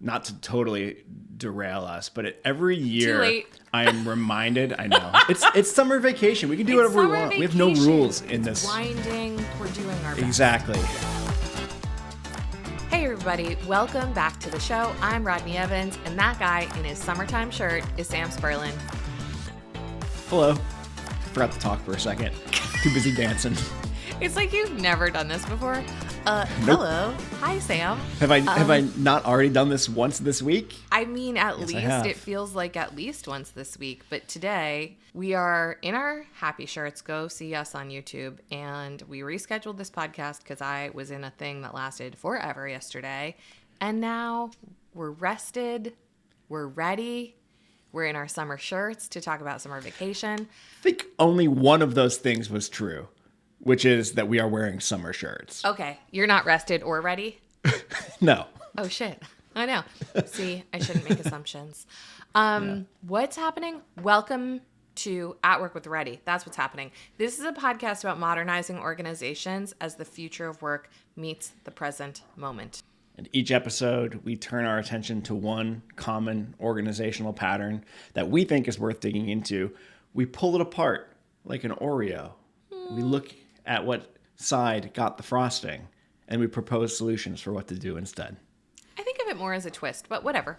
not to totally derail us, but every year Too late. I am reminded, I know, it's summer vacation. We can do whatever we want. We have no rules in this. Winding, we're doing our best. Exactly. Hey everybody, welcome back to the show. I'm Rodney Evans, and that guy in his summertime shirt is Sam Spurlin. Hello. Forgot to talk for a second. Too busy dancing. It's like you've never done this before. Nope. Hello. Hi, Sam. Have I not already done this once this week? I mean, at Yes, least it feels like at least once this week. But today we are in our happy shirts. Go see us on YouTube. And we rescheduled this podcast because I was in a thing that lasted forever yesterday. And now we're rested. We're ready. We're in our summer shirts to talk about summer vacation. I think only one of those things was true, which is that we are wearing summer shirts. Okay. You're not rested or ready? No. Oh, shit. I know. See, I shouldn't make assumptions. What's happening? Welcome to At Work with Reddy. That's what's happening. This is a podcast about modernizing organizations as the future of work meets the present moment. And each episode, we turn our attention to one common organizational pattern that we think is worth digging into. We pull it apart like an Oreo. We look at what side got the frosting, and we propose solutions for what to do instead. I think of it more as a twist, but whatever.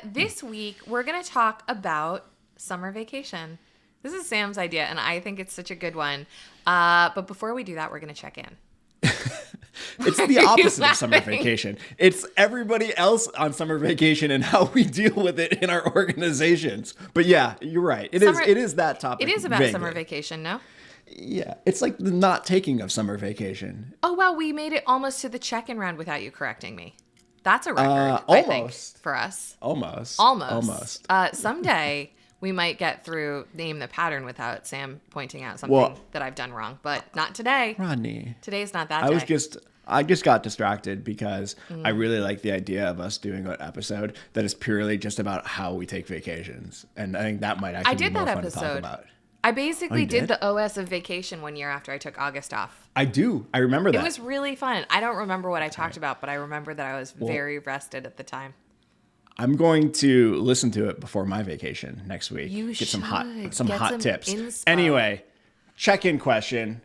This week, we're going to talk about summer vacation. This is Sam's idea, and I think it's such a good one. But before we do that, we're going to check in. It's the opposite of summer vacation. It's everybody else on summer vacation and how we deal with it in our organizations. But yeah, you're right. It is that topic. It is about summer vacation, no? Yeah, it's like the not taking of summer vacation. Oh, well, we made it almost to the check-in round without you correcting me. That's a record, I think, for us. Almost. Someday we might get through Name the Pattern without Sam pointing out something that I've done wrong, but not today. Rodney. Today's not that day. I just got distracted because I really like the idea of us doing an episode that is purely just about how we take vacations. And I think that might actually be more fun to talk about. I basically did the OS of vacation one year after I took August off. I do. I remember that. It was really fun. I don't remember what I talked about, but I remember that I was very rested at the time. I'm going to listen to it before my vacation next week. You Get some should. hot tips. Inspo. Anyway, check-in question.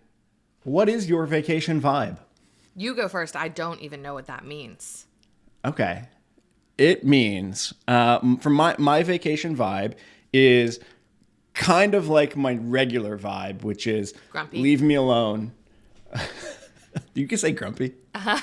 What is your vacation vibe? You go first. I don't even know what that means. Okay. It means, for my vacation vibe is kind of like my regular vibe, which is grumpy. Leave me alone. You can say grumpy. Uh-huh.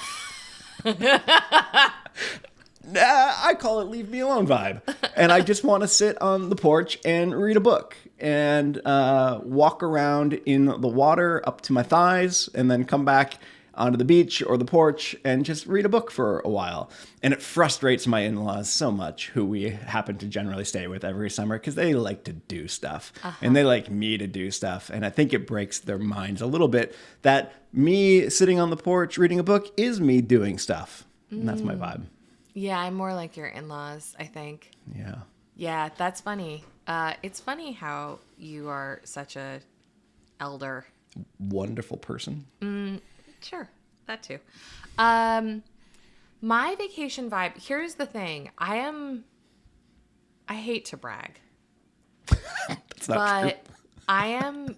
I call it leave me alone vibe. And I just want to sit on the porch and read a book and walk around in the water up to my thighs and then come back onto the beach or the porch and just read a book for a while. And it frustrates my in-laws so much, who we happen to generally stay with every summer, because they like to do stuff. And they like me to do stuff. And I think it breaks their minds a little bit that me sitting on the porch reading a book is me doing stuff. And that's my vibe. Yeah, I'm more like your in-laws, I think. Yeah. Yeah, that's funny. It's funny how you are such a elder. Wonderful person. Sure, that too. My vacation vibe, here's the thing. I hate to brag. That's not true. I am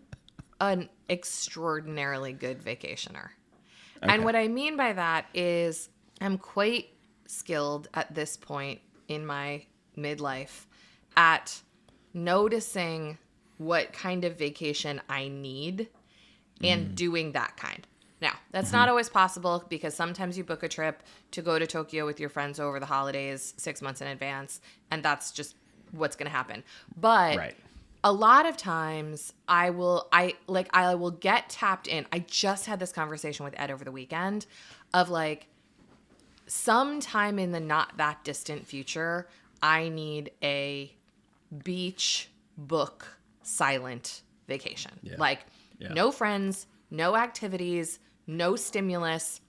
an extraordinarily good vacationer. Okay. And what I mean by that is I'm quite skilled at this point in my midlife at noticing what kind of vacation I need and doing that kind. Now, that's not always possible because sometimes you book a trip to go to Tokyo with your friends over the holidays 6 months in advance, and that's just what's going to happen. But a lot of times I will get tapped in. I just had this conversation with Ed over the weekend of like, sometime in the not that distant future, I need a beach book silent vacation. No friends, no activities, no stimulus.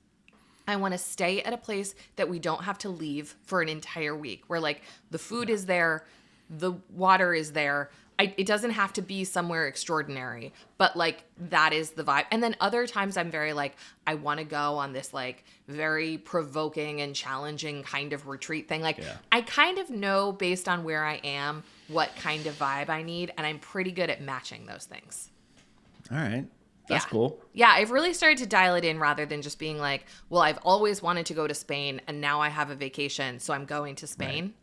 I want to stay at a place that we don't have to leave for an entire week, where like the food is there, the water is there. it doesn't have to be somewhere extraordinary, but like that is the vibe. And then other times I'm very like, I want to go on this like very provoking and challenging kind of retreat thing. Like I kind of know based on where I am what kind of vibe I need, and I'm pretty good at matching those things. All right. That's cool. Yeah, I've really started to dial it in rather than just being like, well, I've always wanted to go to Spain and now I have a vacation, so I'm going to Spain.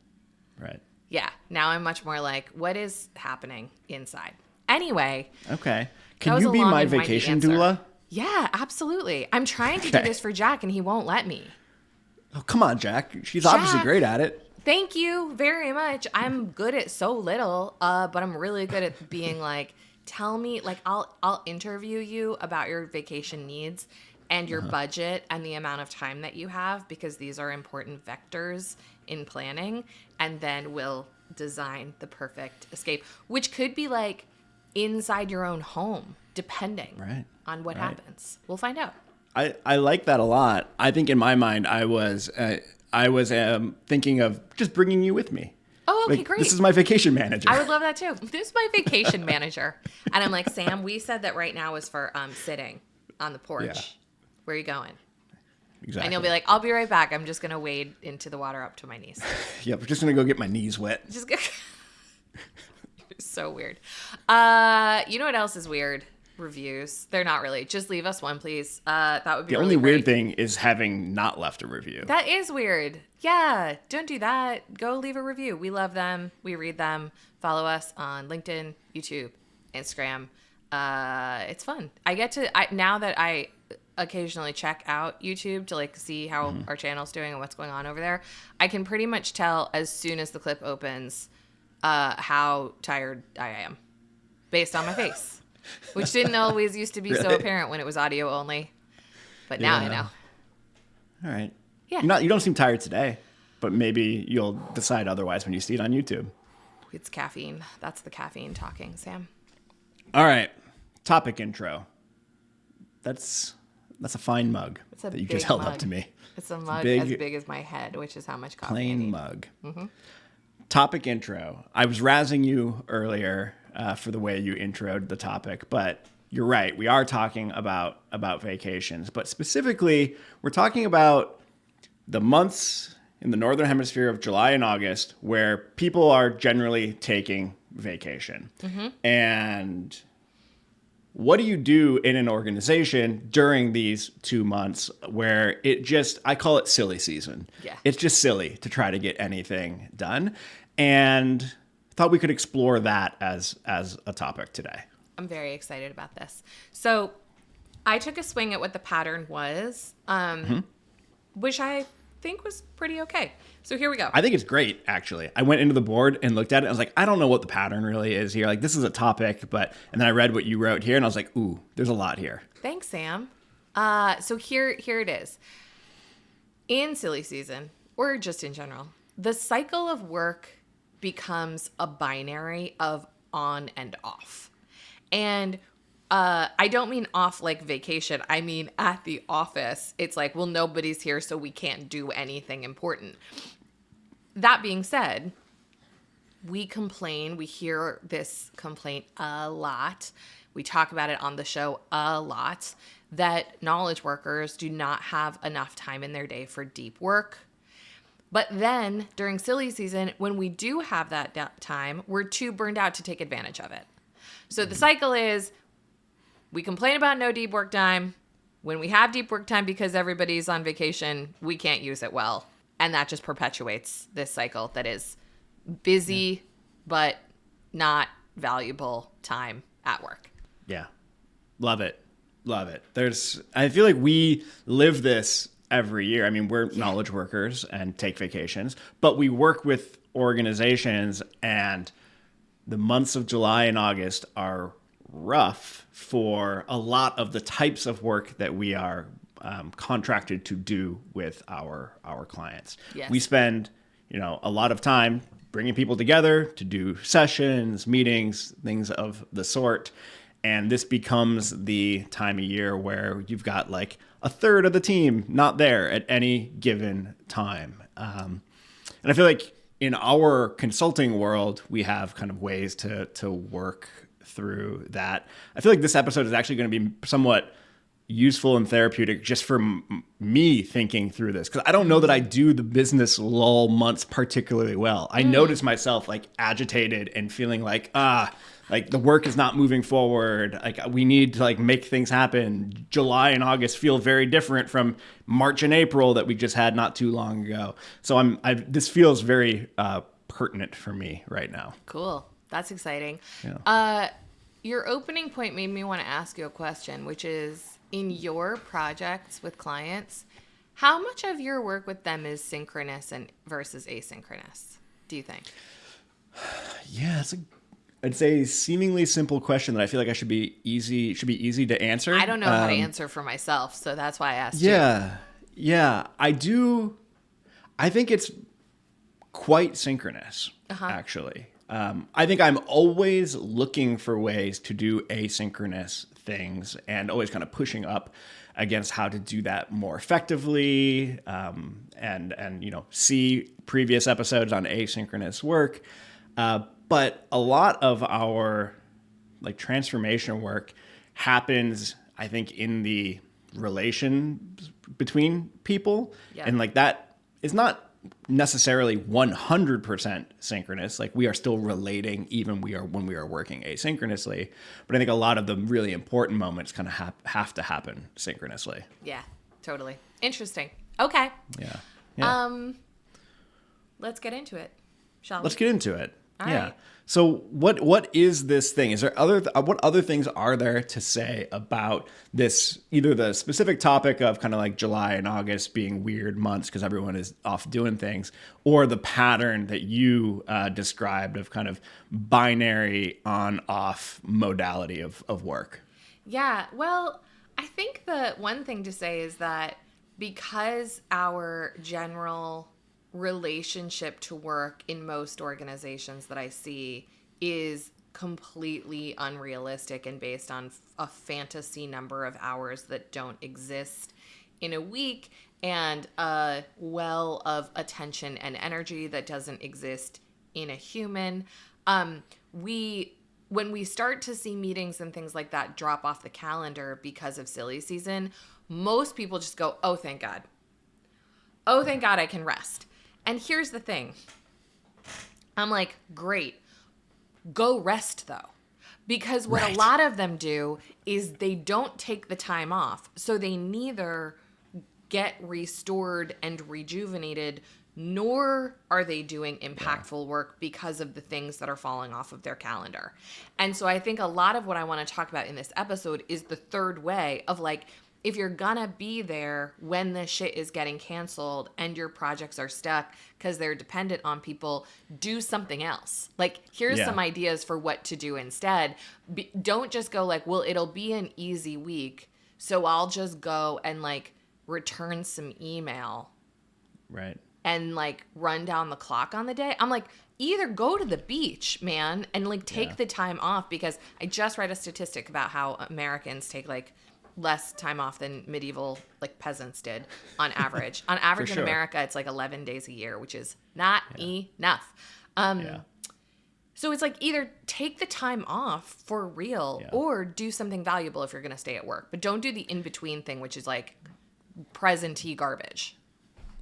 Right. Yeah, now I'm much more like, what is happening inside? Anyway. Okay. Can you be my vacation doula? Yeah, absolutely. I'm trying to do this for Jack and he won't let me. Oh, come on, Jack. She's obviously great at it. Thank you very much. I'm good at so little, but I'm really good at being like, tell me, like, I'll interview you about your vacation needs and your budget and the amount of time that you have, because these are important vectors in planning, and then we'll design the perfect escape, which could be like inside your own home, depending on what happens. We'll find out. I like that a lot. I think in my mind, I was thinking of just bringing you with me. Oh, okay, great. This is my vacation manager. I would love that too. This is my vacation manager. And I'm like, Sam, we said that right now is for sitting on the porch. Yeah. Where are you going? Exactly. And you'll be like, I'll be right back. I'm just going to wade into the water up to my knees. Yep, just going to go get my knees wet. Just go. So weird. You know what else is weird? Reviews. They're not really. Just leave us one, please. That would be the really only great. Weird thing is having not left a review. That is weird. Yeah, don't do that. Go leave a review. We love them. We read them. Follow us on LinkedIn, YouTube, Instagram. It's fun. Now that I occasionally check out YouTube to like see how our channel's doing and what's going on over there, I can pretty much tell as soon as the clip opens how tired I am based on my face. Which didn't always used to be so apparent when it was audio only. But now I know. All right. Yeah. You don't seem tired today, but maybe you'll decide otherwise when you see it on YouTube. It's caffeine. That's the caffeine talking, Sam. All right. Topic intro. That's a fine mug that you just held up to me. It's a mug as big as my head, which is how much coffee I need. Plain mug. Mm-hmm. Topic intro. I was razzing you earlier for the way you introed the topic, but you're right. We are talking about vacations, but specifically, we're talking about the months in the Northern Hemisphere of July and August where people are generally taking vacation. Mm-hmm. And what do you do in an organization during these 2 months where I call it silly season. Yeah. It's just silly to try to get anything done. And thought we could explore that as a topic today. I'm very excited about this. So I took a swing at what the pattern was, which I think was pretty okay. So here we go. I think it's great, actually. I went into the board and looked at it. I was like, I don't know what the pattern really is here. Like, this is a topic, and then I read what you wrote here, and I was like, ooh, there's a lot here. Thanks, Sam. So here it is. In silly season, or just in general, the cycle of work becomes a binary of on and off. And I don't mean off like vacation. I mean at the office, it's like, well, nobody's here, so we can't do anything important. That being said, we complain. We hear this complaint a lot. We talk about it on the show a lot, that knowledge workers do not have enough time in their day for deep work. But then during silly season, when we do have that time, we're too burned out to take advantage of it. So the cycle is we complain about no deep work time. When we have deep work time because everybody's on vacation, we can't use it well. And that just perpetuates this cycle that is busy, but not valuable time at work. Yeah. Love it. Love it. I feel like we live this every year. I mean, we're knowledge workers and take vacations, but we work with organizations, and the months of July and August are rough for a lot of the types of work that we are contracted to do with our clients. Yes. We spend, a lot of time bringing people together to do sessions, meetings, things of the sort. And this becomes the time of year where you've got like a third of the team not there at any given time. And I feel like in our consulting world, we have kind of ways to work through that. I feel like this episode is actually going to be somewhat useful and therapeutic just for me thinking through this, because I don't know that I do the business lull months particularly well. I notice myself like agitated and feeling like like the work is not moving forward. Like we need to like make things happen. July and August feel very different from March and April that we just had not too long ago. So this feels very pertinent for me right now. Cool. That's exciting. Yeah. Your opening point made me want to ask you a question, which is, in your projects with clients, how much of your work with them is synchronous and versus asynchronous, do you think? Yeah, I'd say seemingly simple question that I feel like should be easy to answer. I don't know how to answer for myself, so that's why I asked you. Yeah, I do. I think it's quite synchronous, actually. I think I'm always looking for ways to do asynchronous things and always kind of pushing up against how to do that more effectively, and see previous episodes on asynchronous work. But a lot of our like transformation work happens, I think, in the relations between people. Yeah. And like that is not necessarily 100% synchronous. Like we are still relating even when we are working asynchronously. But I think a lot of the really important moments kind of have to happen synchronously. Yeah, totally. Interesting. Okay. Yeah. Let's get into it, shall we? Let's get into it. All Yeah. right. So what is this thing? Is there what other things are there to say about this, either the specific topic of kind of like July and August being weird months because everyone is off doing things, or the pattern that you described of kind of binary on-off modality of work? Yeah, well, I think the one thing to say is that because our general relationship to work in most organizations that I see is completely unrealistic and based on a fantasy number of hours that don't exist in a week, and a well of attention and energy that doesn't exist in a human. When we start to see meetings and things like that drop off the calendar because of silly season, most people just go, oh, thank God. Oh, thank God I can rest. And here's the thing. I'm like, great. Go rest, though. Because what a lot of them do is they don't take the time off. So they neither get restored and rejuvenated, nor are they doing impactful work because of the things that are falling off of their calendar. And so I think a lot of what I want to talk about in this episode is the third way of like, if you're gonna be there when the shit is getting canceled and your projects are stuck because they're dependent on people, do something else. Like, here's some ideas for what to do instead. Don't just go like, well, it'll be an easy week, so I'll just go and like return some email. Right. And like run down the clock on the day. I'm like, either go to the beach, man, and like take the time off, because I just read a statistic about how Americans take like less time off than medieval like peasants did on average. On average in America, it's like 11 days a year, which is not enough. So it's like either take the time off for real or do something valuable if you're going to stay at work. But don't do the in-between thing, which is like presentee garbage.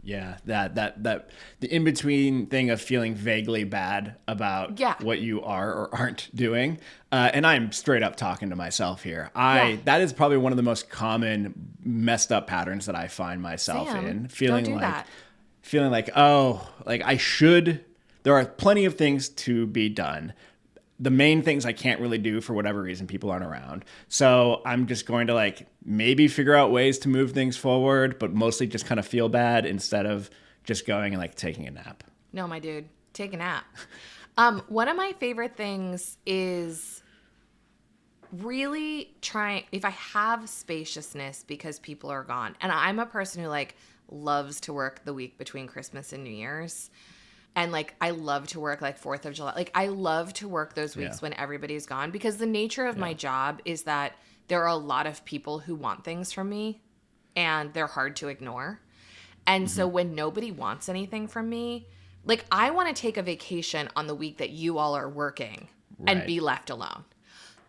Yeah, that the in-between thing of feeling vaguely bad about what you are or aren't doing. And I'm straight up talking to myself here. That is probably one of the most common messed up patterns that I find myself in. Feeling like, oh, like I should. There are plenty of things to be done. The main things I can't really do for whatever reason, people aren't around. So I'm just going to like maybe figure out ways to move things forward, but mostly just kind of feel bad instead of just going and like taking a nap. No, my dude, take a nap. One of my favorite things is really trying, if I have spaciousness because people are gone, and I'm a person who like loves to work the week between Christmas and New Year's. And, like, I love to work, like, 4th of July. Like, I love to work those weeks when everybody's gone, because the nature of my job is that there are a lot of people who want things from me, and they're hard to ignore. And so when nobody wants anything from me, Like, I want to take a vacation on the week that you all are working and Right. be left alone.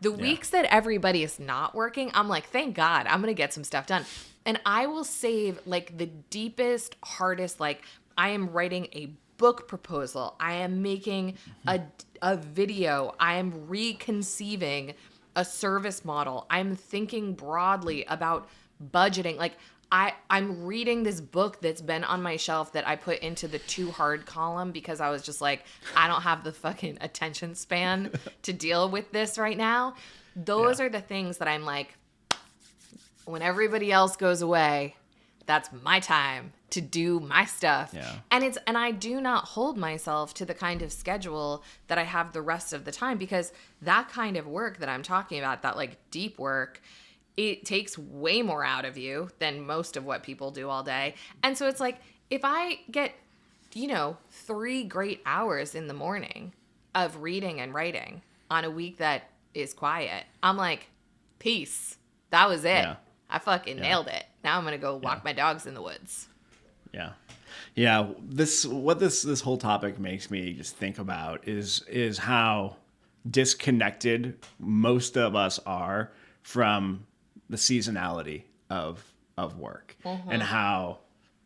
The weeks that everybody is not working, I'm like, thank God, I'm going to get some stuff done. And I will save like the deepest, hardest, like I am writing a book proposal. I am making a video. I am reconceiving a service model. I'm thinking broadly about budgeting. Like I'm reading this book that's been on my shelf that I put into the too hard column because I was just like, I don't have the fucking attention span to deal with this right now. Those are the things that I'm like, when everybody else goes away, that's my time to do my stuff. Yeah. And I do not hold myself to the kind of schedule that I have the rest of the time, because that kind of work that I'm talking about, that like deep work, it takes way more out of you than most of what people do all day. And so it's like, if I get, 3 great hours in the morning of reading and writing on a week that is quiet, I'm like, peace. That was it. Yeah. I fucking nailed it. Now I'm going to go walk my dogs in the woods. Yeah. Yeah. What this whole topic makes me just think about is how disconnected most of us are from the seasonality of work, and how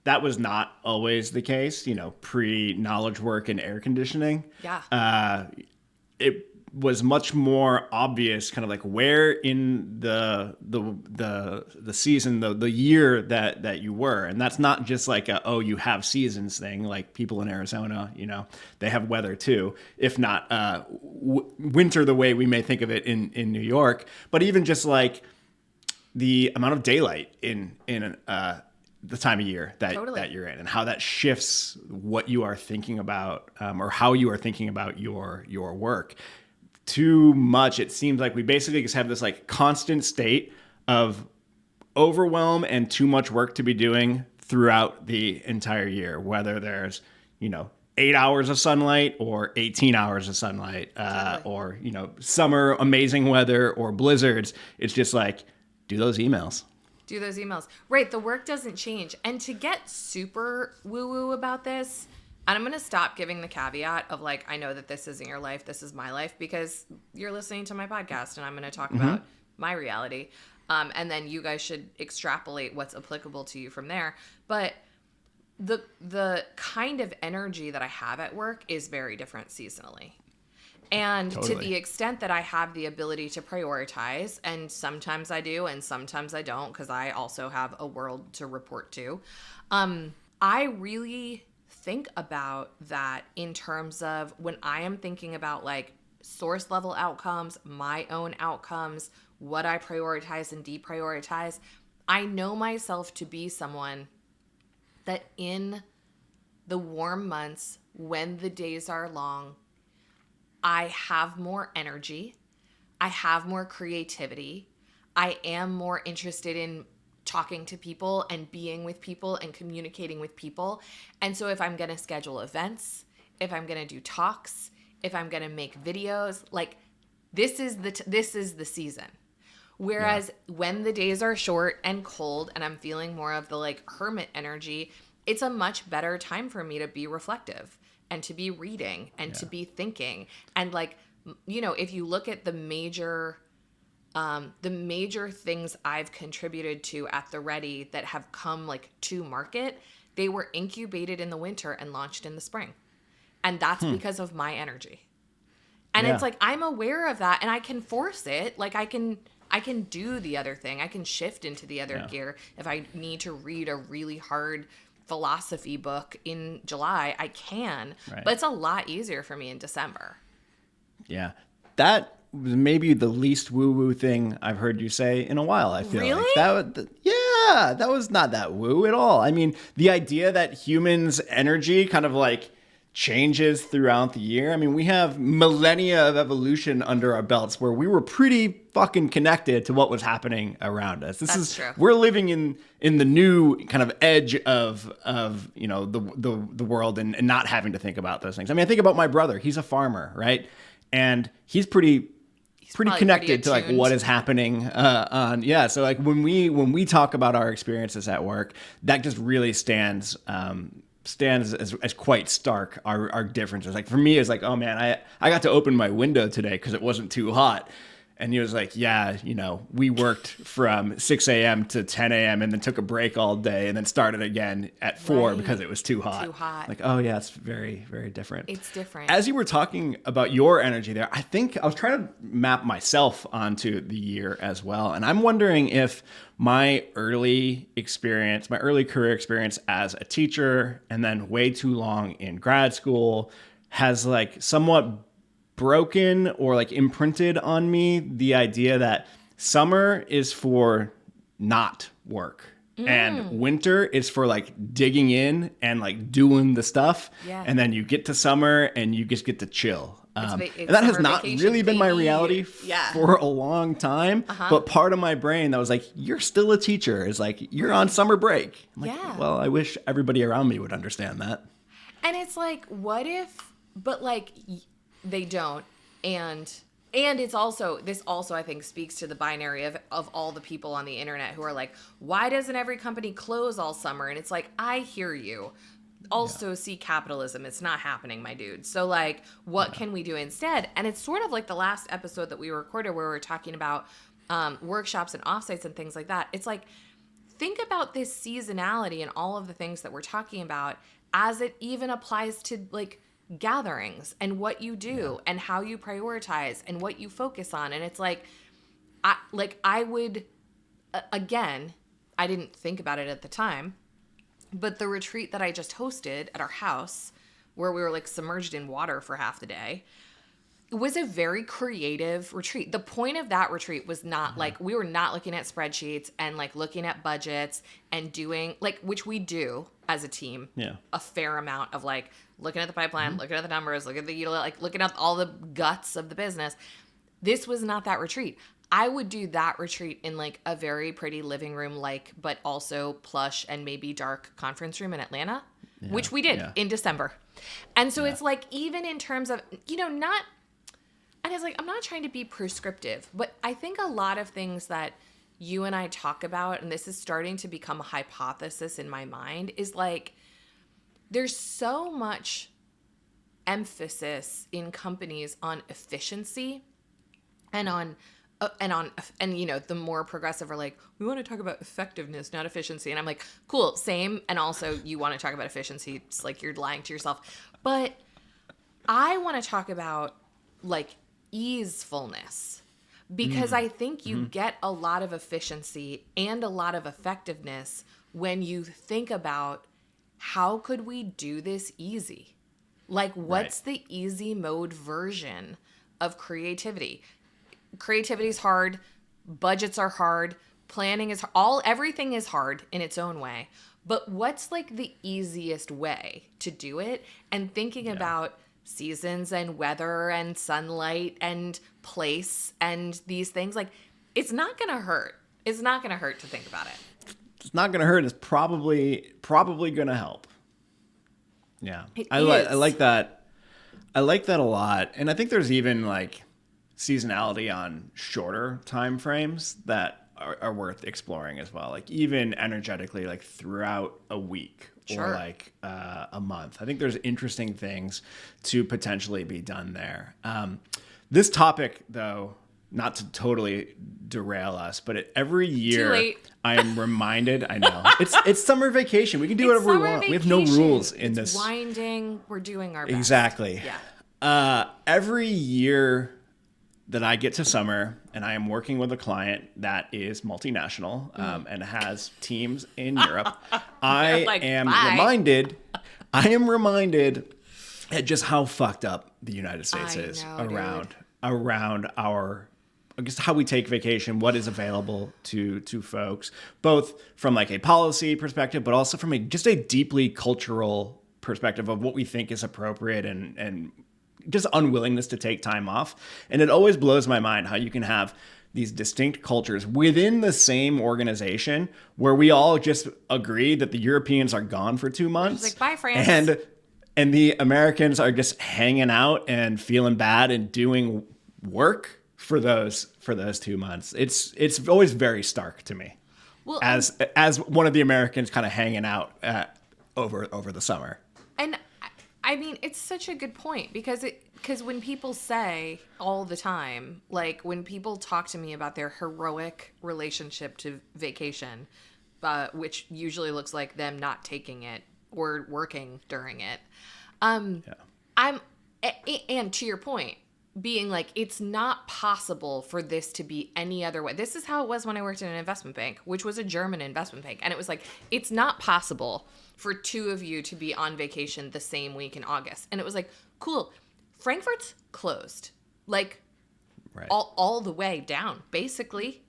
that was not always the case, pre-knowledge work and air conditioning. Yeah. It was much more obvious, kind of like where in the season, the year that you were. And that's not just like you have seasons thing, like people in Arizona, they have weather too, if not winter the way we may think of it in New York, but even just like the amount of daylight in the time of year that you're in, and how that shifts what you are thinking about, or how you are thinking about your work. Too much, it seems like we basically just have this like constant state of overwhelm and too much work to be doing throughout the entire year, whether there's 8 hours of sunlight or 18 hours of sunlight, or summer amazing weather or blizzards. It's just like, do those emails. Right. The work doesn't change. And to get super woo-woo about this, and I'm going to stop giving the caveat of like, I know that this isn't your life, this is my life, because you're listening to my podcast and I'm going to talk about my reality. And then you guys should extrapolate what's applicable to you from there. But the kind of energy that I have at work is very different seasonally. And to the extent that I have the ability to prioritize, and sometimes I do and sometimes I don't, because I also have a world to report to, I really think about that in terms of when I am thinking about like source level outcomes, my own outcomes, what I prioritize and deprioritize. I know myself to be someone that in the warm months, when the days are long, I have more energy, I have more creativity, I am more interested in talking to people and being with people and communicating with people. And so if I'm going to schedule events, if I'm going to do talks, if I'm going to make videos, like this is the season. Whereas when the days are short and cold and I'm feeling more of the like hermit energy, it's a much better time for me to be reflective and to be reading and to be thinking. And like, if you look at the major things I've contributed to at the Ready that have come like to market, they were incubated in the winter and launched in the spring. And that's because of my energy. And it's like, I'm aware of that and I can force it. Like I can do the other thing. I can shift into the other gear. If I need to read a really hard philosophy book in July, I can. Right. But it's a lot easier for me in December. Yeah. That was maybe the least woo-woo thing I've heard you say in a while, I feel really? like. That was not that woo at all. I mean, the idea that humans' energy kind of like changes throughout the year. I mean, we have millennia of evolution under our belts where we were pretty fucking connected to what was happening around us. That's true. We're living in the new kind of edge of the world and not having to think about those things. I mean, I think about my brother. He's a farmer, right? And he's pretty connected to like what is happening so like when we talk about our experiences at work, that just really stands stands as quite stark our differences. Like for me, it's like, oh man, I got to open my window today because it wasn't too hot. And he was like, yeah, we worked from 6 a.m. to 10 a.m. and then took a break all day and then started again at 4 because it was too hot. Too hot. Like, oh yeah, it's very, very different. It's different. As you were talking about your energy there, I think I was trying to map myself onto the year as well. And I'm wondering if my early career experience as a teacher and then way too long in grad school has like somewhat broken or like imprinted on me the idea that summer is for not work and winter is for like digging in and like doing the stuff. Yeah. And then you get to summer and you just get to chill. It's And that has not vacation, really been my baby. reality Yeah. for a long time. But part of my brain that was like, you're still a teacher is like, you're on summer break. I'm like, Yeah. well, I wish everybody around me would understand that. And it's like, what if, but like they don't. And it's also, this also I think speaks to the binary of all the people on the internet who are like, why doesn't every company close all summer? And it's like, I hear you. Also see capitalism. It's not happening, my dude. So like, what can we do instead? And it's sort of like the last episode that we recorded where we were talking about workshops and offsites and things like that. It's like, think about this seasonality and all of the things that we're talking about as it even applies to like gatherings and what you do and how you prioritize and what you focus on. And it's like, I would, again, I didn't think about it at the time, but the retreat that I just hosted at our house where we were like submerged in water for half the day, it was a very creative retreat. The point of that retreat was not like, we were not looking at spreadsheets and like looking at budgets and doing like, which we do as a team, a fair amount of like looking at the pipeline, looking at the numbers, looking at all the guts of the business. This was not that retreat. I would do that retreat in like a very pretty living room, like, but also plush and maybe dark conference room in Atlanta, which we did in December. And so it's like, even in terms of, not, and it's like, I'm not trying to be prescriptive, but I think a lot of things that you and I talk about, and this is starting to become a hypothesis in my mind, is like, there's so much emphasis in companies on efficiency and the more progressive are like, we want to talk about effectiveness, not efficiency. And I'm like, cool, same. And also you want to talk about efficiency. It's like you're lying to yourself. But I want to talk about like easefulness, because I think you get a lot of efficiency and a lot of effectiveness when you think about how could we do this easy? Like, what's the easy mode version of creativity? Creativity is hard. Budgets are hard. Planning is everything is hard in its own way. But what's like the easiest way to do it? And thinking about seasons and weather and sunlight and place and these things, like, it's not going to hurt. It's not going to hurt to think about it. It's not going to hurt. It's probably going to help. Yeah. I like that. I like that a lot. And I think there's even like seasonality on shorter time frames that are worth exploring as well. Like even energetically, like throughout a week or like a month. I think there's interesting things to potentially be done there. This topic, though, not to totally derail us, but every year I am reminded, I know, it's summer vacation. We can do whatever we want. We have no rules in this. Winding, we're doing our best. Exactly. Yeah. Every year that I get to summer and I am working with a client that is multinational and has teams in Europe, I am reminded at just how fucked up the United States is around our, I guess, how we take vacation, what is available to folks, both from like a policy perspective, but also from just a deeply cultural perspective of what we think is appropriate and just unwillingness to take time off. And it always blows my mind how you can have these distinct cultures within the same organization where we all just agree that the Europeans are gone for 2 months. Like, bye, France. And the Americans are just hanging out and feeling bad and doing work for those 2 months. It's always very stark to me. Well, as one of the Americans kind of hanging out over the summer. And I mean, it's such a good point because when people say all the time, like when people talk to me about their heroic relationship to vacation, which usually looks like them not taking it or working during it. And to your point, being like, it's not possible for this to be any other way. This is how it was when I worked in an investment bank, which was a German investment bank. And it was like, it's not possible for two of you to be on vacation the same week in August. And it was like, cool. Frankfurt's closed. Like, right. all the way down, basically,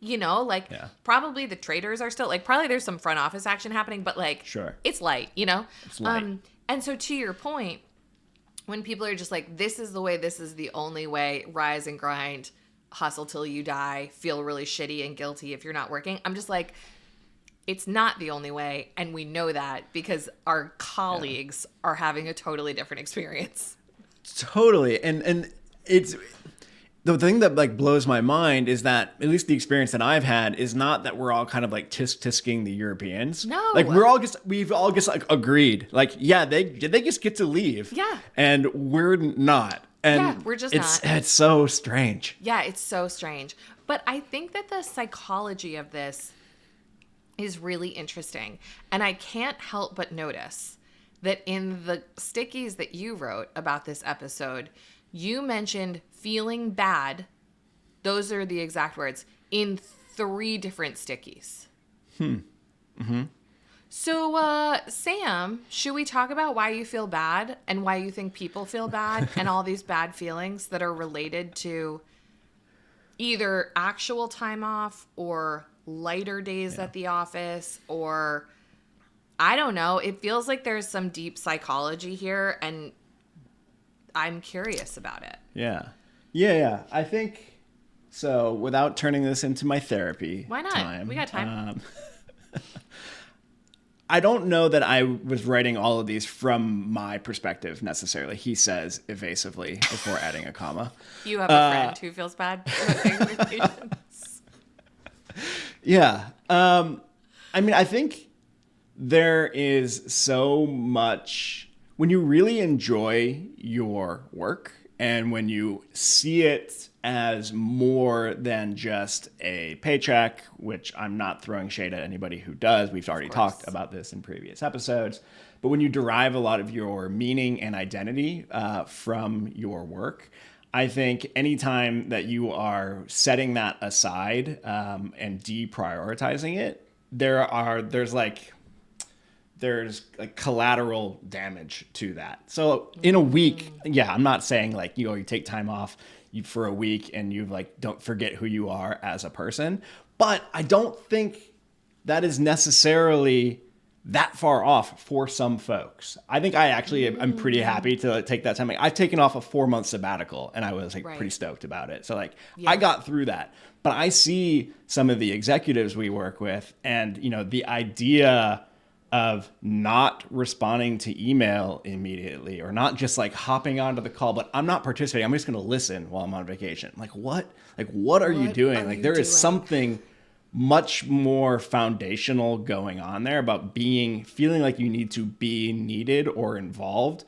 probably the traders are still like, probably there's some front office action happening, but like, sure, it's light, It's light. And so to your point, when people are just like, this is the way, this is the only way, rise and grind, hustle till you die, feel really shitty and guilty if you're not working. I'm just like, it's not the only way. And we know that because our colleagues are having a totally different experience. Totally. And it's the thing that like blows my mind is that at least the experience that I've had is not that we're all kind of like tisk-tisking the Europeans. No. Like we've all just like agreed. Like, yeah, they just get to leave. Yeah. And we're not. And we're just not. It's so strange. Yeah, it's so strange. But I think that the psychology of this is really interesting. And I can't help but notice that in the stickies that you wrote about this episode, you mentioned feeling bad. Those are the exact words in 3 different stickies. Mm-hmm. So, Sam, should we talk about why you feel bad and why you think people feel bad and all these bad feelings that are related to either actual time off or lighter days at the office, or I don't know. It feels like there's some deep psychology here, and I'm curious about it. Yeah. I think so. Without turning this into my therapy, why not? We got time. I don't know that I was writing all of these from my perspective necessarily, he says evasively before adding a comma. You have a friend who feels bad about vacations. Yeah. I mean, I think there is so much when you really enjoy your work and when you see it as more than just a paycheck, which I'm not throwing shade at anybody who does. We've already talked about this in previous episodes. But when you derive a lot of your meaning and identity from your work, I think anytime that you are setting that aside and deprioritizing it, there's collateral damage to that. So in a week, I'm not saying like, you take time off for a week and you like don't forget who you are as a person, but I don't think that is necessarily that far off for some folks. I think I'm pretty happy to take that time. I've taken off a 4-month sabbatical and I was pretty stoked about it. So I got through that, but I see some of the executives we work with and, the idea of not responding to email immediately or not just hopping onto the call, but I'm not participating. I'm just going to listen while I'm on vacation. What are you doing? There is something much more foundational going on there about feeling like you need to be needed or involved.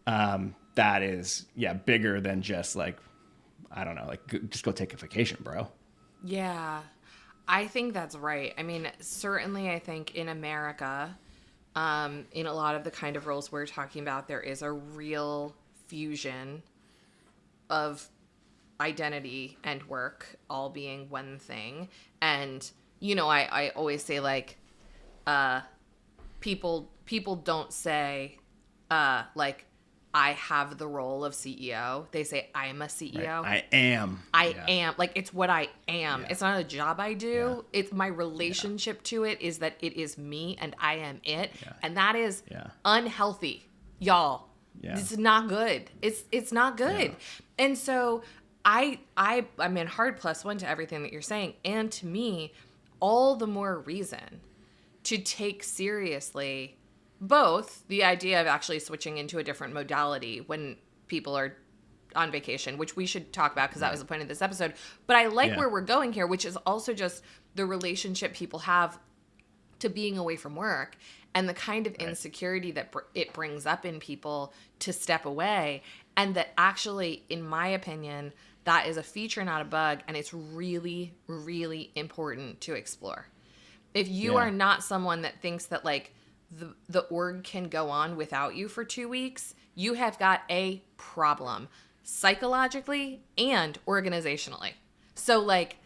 That is, bigger than just I don't know, just go take a vacation, bro. Yeah, I think that's right. I mean, certainly I think in America, in a lot of the kind of roles we're talking about, there is a real fusion of identity and work all being one thing. And, I always say people don't say, I have the role of CEO. They say, I'm a CEO. Right. I am. I am. It's what I am. Yeah. It's not a job I do. Yeah. It's my relationship to it is that it is me and I am it. Yeah. And that is unhealthy, y'all. Yeah. This is not good. It's not good. Yeah. And so I'm in hard +1 to everything that you're saying. And to me, all the more reason to take seriously both the idea of actually switching into a different modality when people are on vacation, which we should talk about because that was the point of this episode. But I like where we're going here, which is also just the relationship people have to being away from work and the kind of insecurity that it brings up in people to step away. And that actually, in my opinion, that is a feature, not a bug. And it's really, really important to explore. If you are not someone that thinks that like the org can go on without you for 2 weeks, you have got a problem psychologically and organizationally. So like,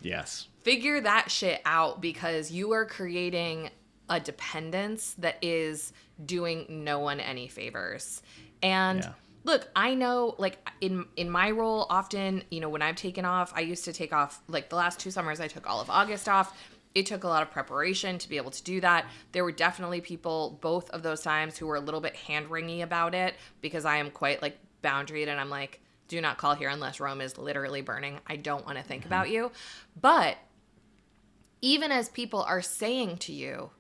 figure that shit out, because you are creating a dependence that is doing no one any favors. And look, I know like in my role often, you know, when I've taken off, I used to take off like the last 2 summers, I took all of August off. It took a lot of preparation to be able to do that. There were definitely people both of those times who were a little bit hand-wringy about it, because I am quite like boundaried and I'm like, do not call here unless Rome is literally burning. I don't want to think about you. But even as people are saying to you,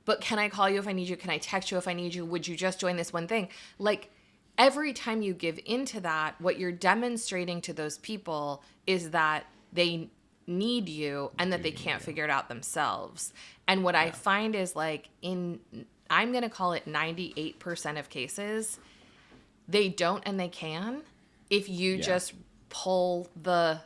but can I call you if I need you? Can I text you if I need you? Would you just join this one thing? Like every time you give into that, what you're demonstrating to those people is that they need you and that they can't figure it out themselves. And what I find is like I'm going to call it 98% of cases, they don't and they can. If you just pull the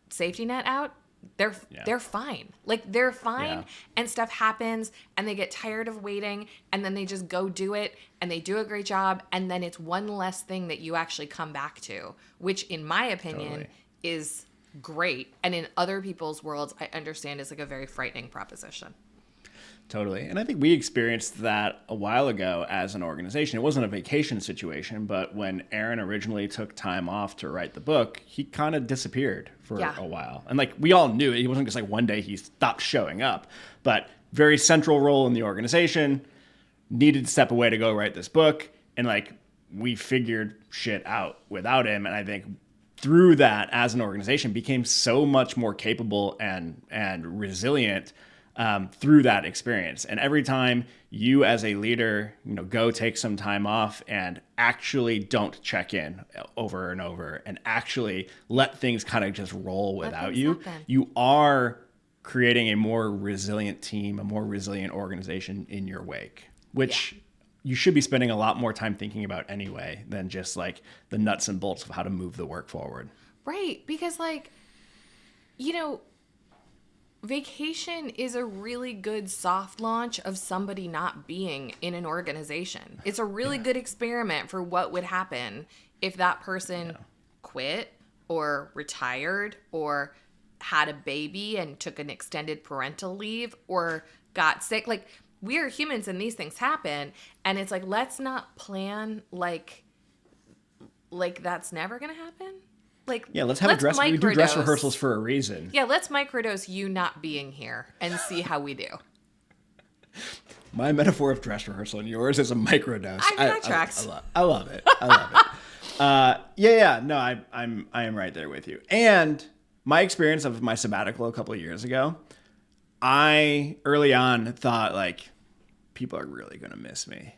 safety net out, they're fine. Like they're fine and stuff happens and they get tired of waiting and then they just go do it and they do a great job. And then it's one less thing that you actually come back to, which in my opinion is great. And in other people's worlds, I understand is like a very frightening proposition. Totally. And I think we experienced that a while ago as an organization. It wasn't a vacation situation, but when Aaron originally took time off to write the book, he kind of disappeared for a while. And like we all knew it. He wasn't just like one day he stopped showing up, but very central role in the organization, needed to step away to go write this book. And like we figured shit out without him. And I think through that as an organization became so much more capable and resilient through that experience. And every time you as a leader, you know, go take some time off and actually don't check in over and over and actually let things kind of just roll without you, you are creating a more resilient team, a more resilient organization in your wake, which you should be spending a lot more time thinking about anyway than just like the nuts and bolts of how to move the work forward. Right. Because like, you know, vacation is a really good soft launch of somebody not being in an organization. It's a really good experiment for what would happen if that person quit or retired or had a baby and took an extended parental leave or got sick. Like we are humans and these things happen. And it's like, let's not plan like that's never going to happen. Like, let's have a dress. We do dress rehearsals for a reason. Yeah, let's microdose you not being here and see how we do. My metaphor of dress rehearsal and yours is a microdose. That tracks. I love it. I love it. No, I am right there with you. And my experience of my sabbatical a couple of years ago, I early on thought like people are really gonna miss me,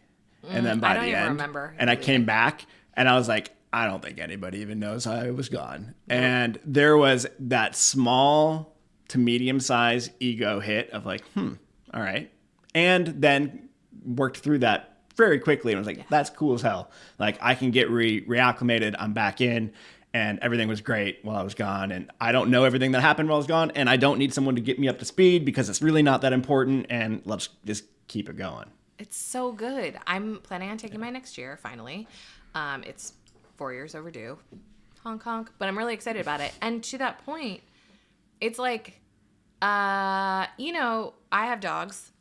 and then by the end, and I came back and I was like, I don't think anybody even knows I was gone. Nope. And there was that small to medium-sized ego hit of like, all right. And then worked through that very quickly and was like, that's cool as hell. Like I can get reacclimated. I'm back in and everything was great while I was gone. And I don't know everything that happened while I was gone. And I don't need someone to get me up to speed because it's really not that important. And let's just keep it going. It's so good. I'm planning on taking my next year, finally. It's 4 years overdue. Honk, honk. But I'm really excited about it. And to that point, it's like, you know, I have dogs.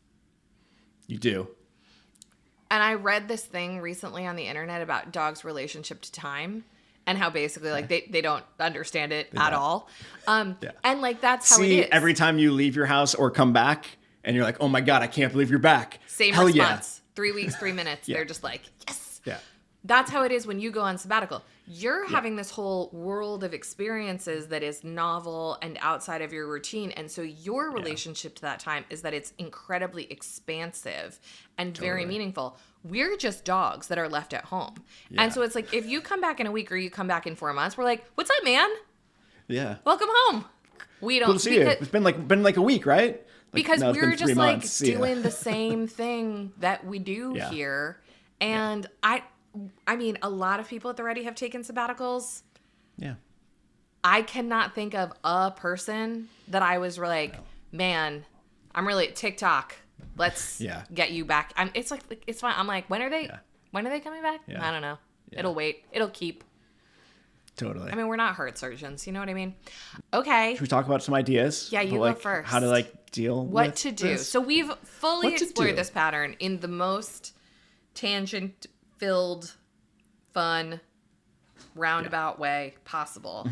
You do. And I read this thing recently on the internet about dogs' relationship to time and how basically like they don't understand it at all. And like that's how it is. Every time you leave your house or come back and you're like, oh my God, I can't believe you're back. Same Hell response. 3 weeks, 3 minutes. They're just like, yes. Yeah. That's how it is when you go on sabbatical. You're having this whole world of experiences that is novel and outside of your routine. And so your relationship to that time is that it's incredibly expansive and very meaningful. We're just dogs that are left at home. Yeah. And so it's like, if you come back in a week or you come back in 4 months, we're like, what's up, man? Yeah. Welcome home. We don't cool to see you. It's been like a week, right? because no, it's been we're 3 just like months. See ya. doing the same thing that we do Yeah. here. And I mean, a lot of people at the Ready have taken sabbaticals. Yeah. I cannot think of a person that I was like, man, I'm really TikTok. Let's get you back. It's fine. I'm like, when are they coming back? Yeah. I don't know. Yeah. It'll wait. It'll keep. Totally. I mean, we're not heart surgeons. You know what I mean? Okay. Should we talk about some ideas? Yeah, you go first. How to deal what with to do. this? So we've fully What to explored do. this pattern in the most tangent-filled, fun, roundabout way possible.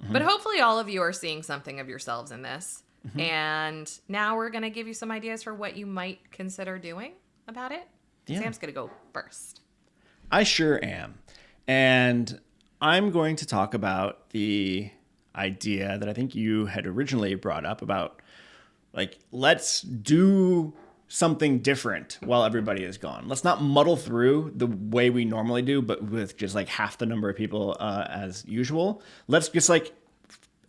But hopefully all of you are seeing something of yourselves in this. And now we're going to give you some ideas for what you might consider doing about it. Yeah. Sam's going to go first. I sure am. And I'm going to talk about the idea that I think you had originally brought up about, let's do something different while everybody is gone. Let's not muddle through the way we normally do, but with just half the number of people as usual. Let's just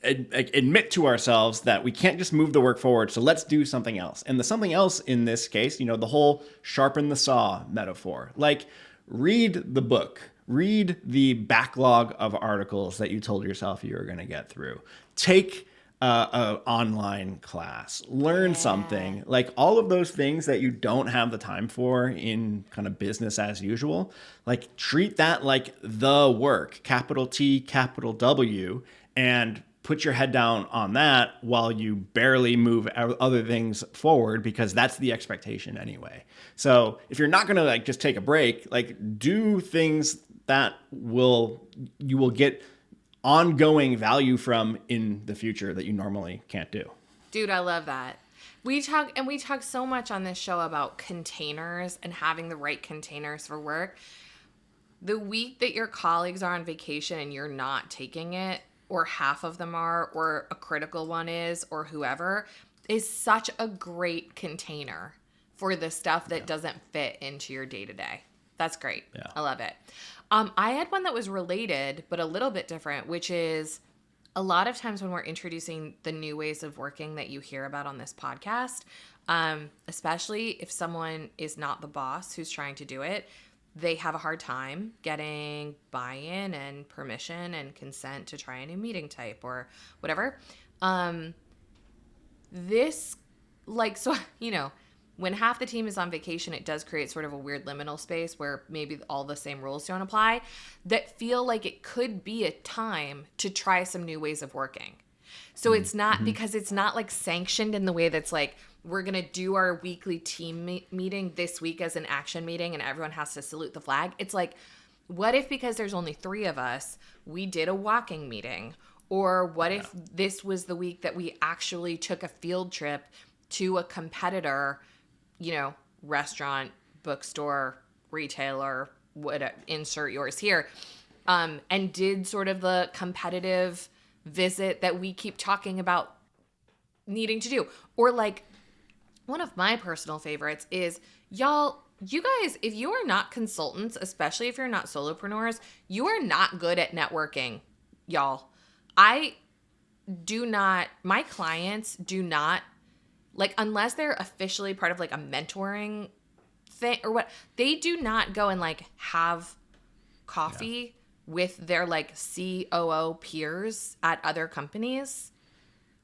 admit to ourselves that we can't just move the work forward. So let's do something else. And the something else in this case, the whole sharpen the saw metaphor, read the book, read the backlog of articles that you told yourself you were going to get through, take an online class, learn something, all of those things that you don't have the time for in kind of business as usual. Treat that like the work, capital T, capital W, and put your head down on that while you barely move other things forward, because that's the expectation anyway. So if you're not going to just take a break, do things that you will get ongoing value from in the future that you normally can't do. Dude, I love that. We talk so much on this show about containers and having the right containers for work. The week that your colleagues are on vacation and you're not taking it, or half of them are, or a critical one is, or whoever, is such a great container for the stuff that doesn't fit into your day-to-day. That's great. Yeah. I love it. I had one that was related, but a little bit different, which is a lot of times when we're introducing the new ways of working that you hear about on this podcast, especially if someone is not the boss who's trying to do it, they have a hard time getting buy-in and permission and consent to try a new meeting type or whatever. When half the team is on vacation, it does create sort of a weird liminal space where maybe all the same rules don't apply, that feel like it could be a time to try some new ways of working. So it's not, because it's not sanctioned in the way that's we're going to do our weekly team meeting this week as an action meeting and everyone has to salute the flag. It's what if, because there's only 3 of us, we did a walking meeting? Or what if this was the week that we actually took a field trip to a competitor, restaurant, bookstore, retailer, whatever, insert yours here, and did sort of the competitive visit that we keep talking about needing to do? Or one of my personal favorites is, you guys, if you are not consultants, especially if you're not solopreneurs, you are not good at networking, y'all. My clients do not, unless they're officially part of a mentoring thing or what, they do not go and have coffee with their COO peers at other companies.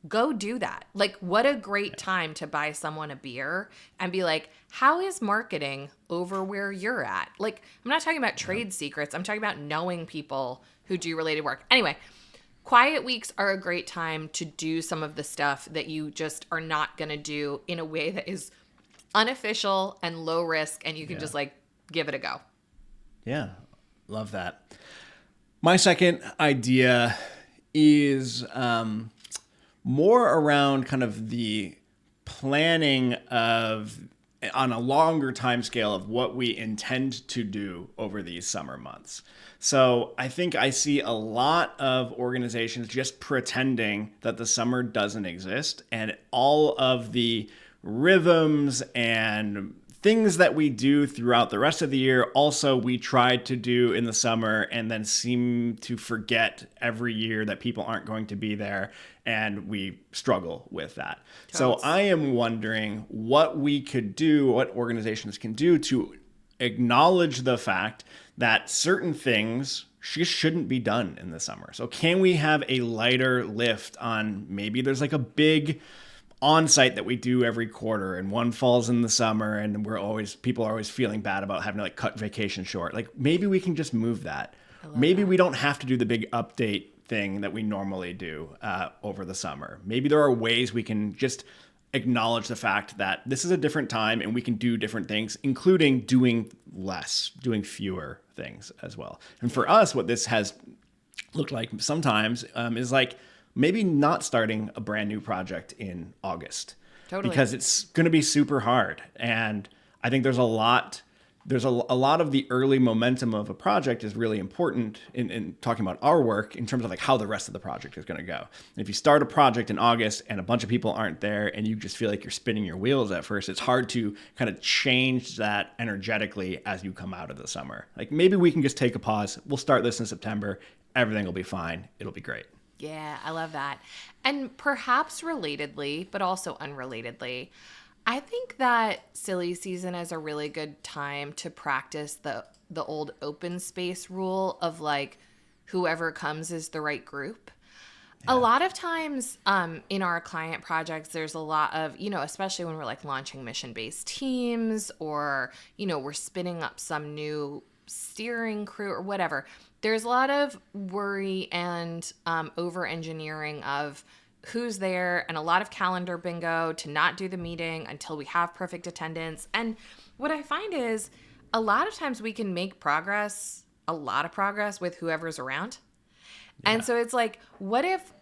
Go do that. What a great time to buy someone a beer and be how is marketing over where you're at? I'm not talking about trade secrets. I'm talking about knowing people who do related work. Anyway, quiet weeks are a great time to do some of the stuff that you just are not going to do in a way that is unofficial and low risk, and you can just give it a go. Yeah, love that. My second idea is more around kind of the planning on a longer time scale of what we intend to do over these summer months. So I think I see a lot of organizations just pretending that the summer doesn't exist, and all of the rhythms and things that we do throughout the rest of the year also we try to do in the summer and then seem to forget every year that people aren't going to be there, and we struggle with that. So I am wondering what we could do, what organizations can do to acknowledge the fact that certain things just shouldn't be done in the summer. So can we have a lighter lift on, maybe there's like a big on-site that we do every quarter and one falls in the summer and people are always feeling bad about having to like cut vacation short. Like maybe we can just move that. Maybe we don't have to do the big update thing that we normally do over the summer. Maybe there are ways we can just acknowledge the fact that this is a different time and we can do different things, including doing fewer things as well. And for us, what this has looked like sometimes is like maybe not starting a brand new project in August. Totally. Because it's going to be super hard. And I think there's a lot of the early momentum of a project is really important in talking about our work in terms of like how the rest of the project is going to go. And if you start a project in August and a bunch of people aren't there and you just feel like you're spinning your wheels at first, it's hard to kind of change that energetically as you come out of the summer. Like maybe we can just take a pause. We'll start this in September. Everything will be fine. It'll be great. Yeah, I love that. And perhaps relatedly, but also unrelatedly, I think that silly season is a really good time to practice the old open space rule of like whoever comes is the right group. Yeah. A lot of times in our client projects, there's a lot of, especially when we're like launching mission-based teams or, we're spinning up some new steering crew or whatever. There's a lot of worry and over-engineering of who's there and a lot of calendar bingo to not do the meeting until we have perfect attendance. And what I find is a lot of times we can make a lot of progress with whoever's around. Yeah. And so it's like, what if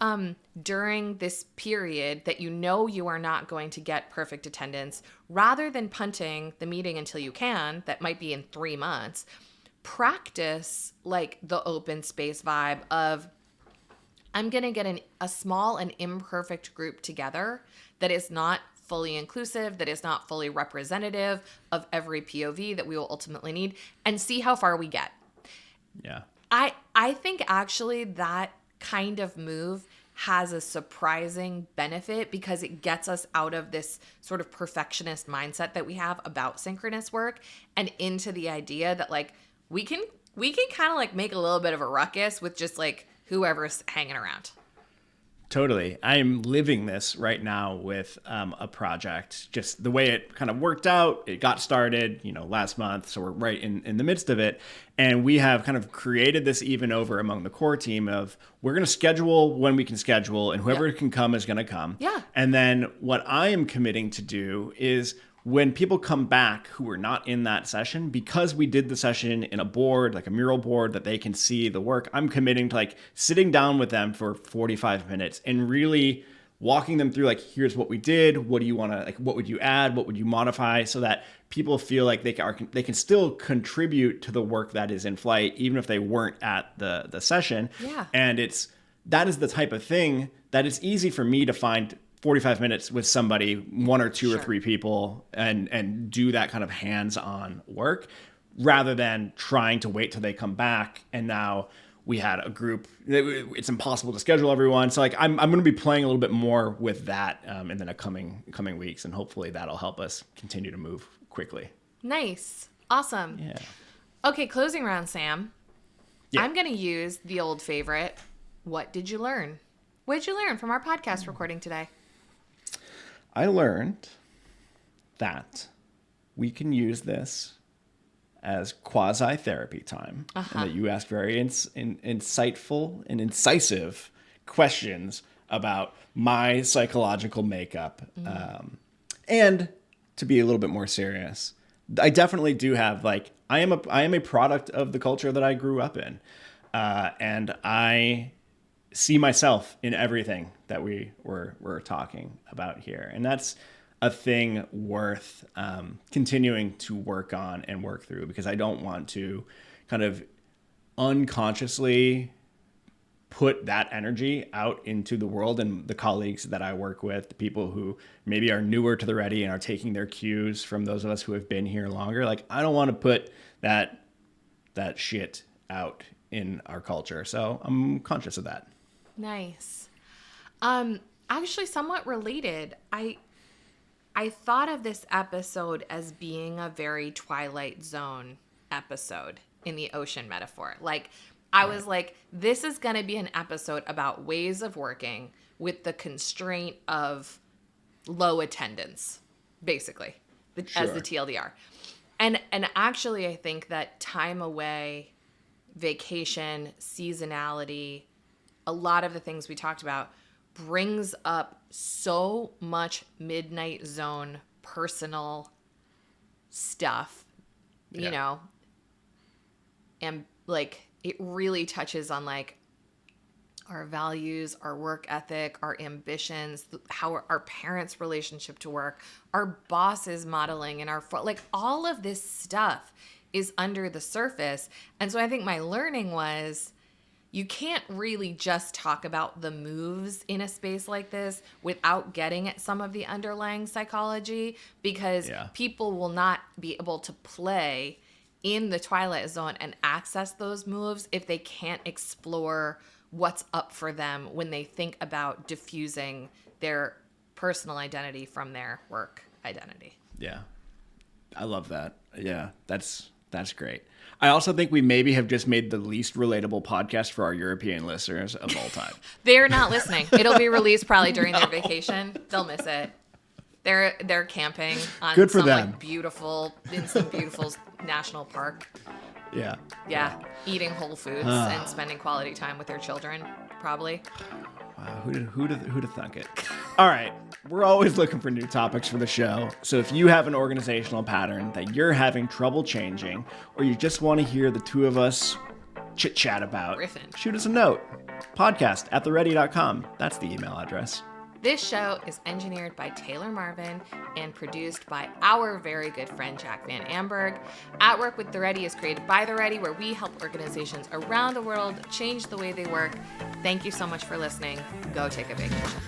during this period that you are not going to get perfect attendance, rather than punting the meeting until you can, that might be in 3 months, practice like the open space vibe of I'm going to get a small and imperfect group together that is not fully inclusive, that is not fully representative of every POV that we will ultimately need, and see how far we get. Yeah. I think actually that kind of move has a surprising benefit because it gets us out of this sort of perfectionist mindset that we have about synchronous work and into the idea that like we can kind of like make a little bit of a ruckus with just like whoever's hanging around. Totally. I'm living this right now with a project. Just the way it kind of worked out, it got started, last month. So we're right in the midst of it. And we have kind of created this even over among the core team of we're going to schedule when we can schedule and whoever can come is going to come. Yeah. And then what I am committing to do is when people come back who were not in that session, because we did the session in a board, like a mural board that they can see the work, I'm committing to like sitting down with them for 45 minutes and really walking them through like, here's what we did. What do you want to, like, what would you add? What would you modify so that people feel like they can still contribute to the work that is in flight, even if they weren't at the session. Yeah. And that is the type of thing that it's easy for me to find 45 minutes with somebody, one or two or three people, and do that kind of hands-on work rather than trying to wait till they come back. And now we had a group. It's impossible to schedule everyone. So like I'm going to be playing a little bit more with that in the coming weeks. And hopefully that'll help us continue to move quickly. Nice. Awesome. Yeah. Okay, closing round, Sam. Yeah. I'm going to use the old favorite. What did you learn? What did you learn from our podcast recording today? I learned that we can use this as quasi-therapy time, and that you asked very insightful and incisive questions about my psychological makeup. And to be a little bit more serious, I definitely do have like I am a product of the culture that I grew up in, and I see myself in everything that we're talking about here. And that's a thing worth continuing to work on and work through, because I don't want to kind of unconsciously put that energy out into the world, and the colleagues that I work with, the people who maybe are newer to the Ready and are taking their cues from those of us who have been here longer. Like, I don't want to put that shit out in our culture. So I'm conscious of that. Nice. Actually somewhat related. I thought of this episode as being a very Twilight Zone episode in the ocean metaphor. Like, I was like, this is going to be an episode about ways of working with the constraint of low attendance, basically, as the TLDR. And actually, I think that time away, vacation, seasonality, a lot of the things we talked about brings up so much midnight zone personal stuff, you know, and like it really touches on like our values, our work ethic, our ambitions, how our parents' relationship to work, our bosses modeling, and like all of this stuff is under the surface. And so I think my learning was you can't really just talk about the moves in a space like this without getting at some of the underlying psychology, because people will not be able to play in the Twilight Zone and access those moves if they can't explore what's up for them when they think about diffusing their personal identity from their work identity. Yeah. I love that. Yeah, that's great. I also think we maybe have just made the least relatable podcast for our European listeners of all time. They're not listening. It'll be released probably during their vacation. They'll miss it. They're camping on Good for some them. like beautiful national park. Yeah. Yeah. Eating Whole Foods and spending quality time with their children, probably. Wow, who'd have thunk it? All right. We're always looking for new topics for the show. So if you have an organizational pattern that you're having trouble changing, or you just want to hear the two of us chit-chat about, shoot us a note. podcast@theready.com. That's the email address. This show is engineered by Taylor Marvin and produced by our very good friend Jack Van Amberg. At Work with The Ready is created by The Ready, where we help organizations around the world change the way they work. Thank you so much for listening. Go take a vacation.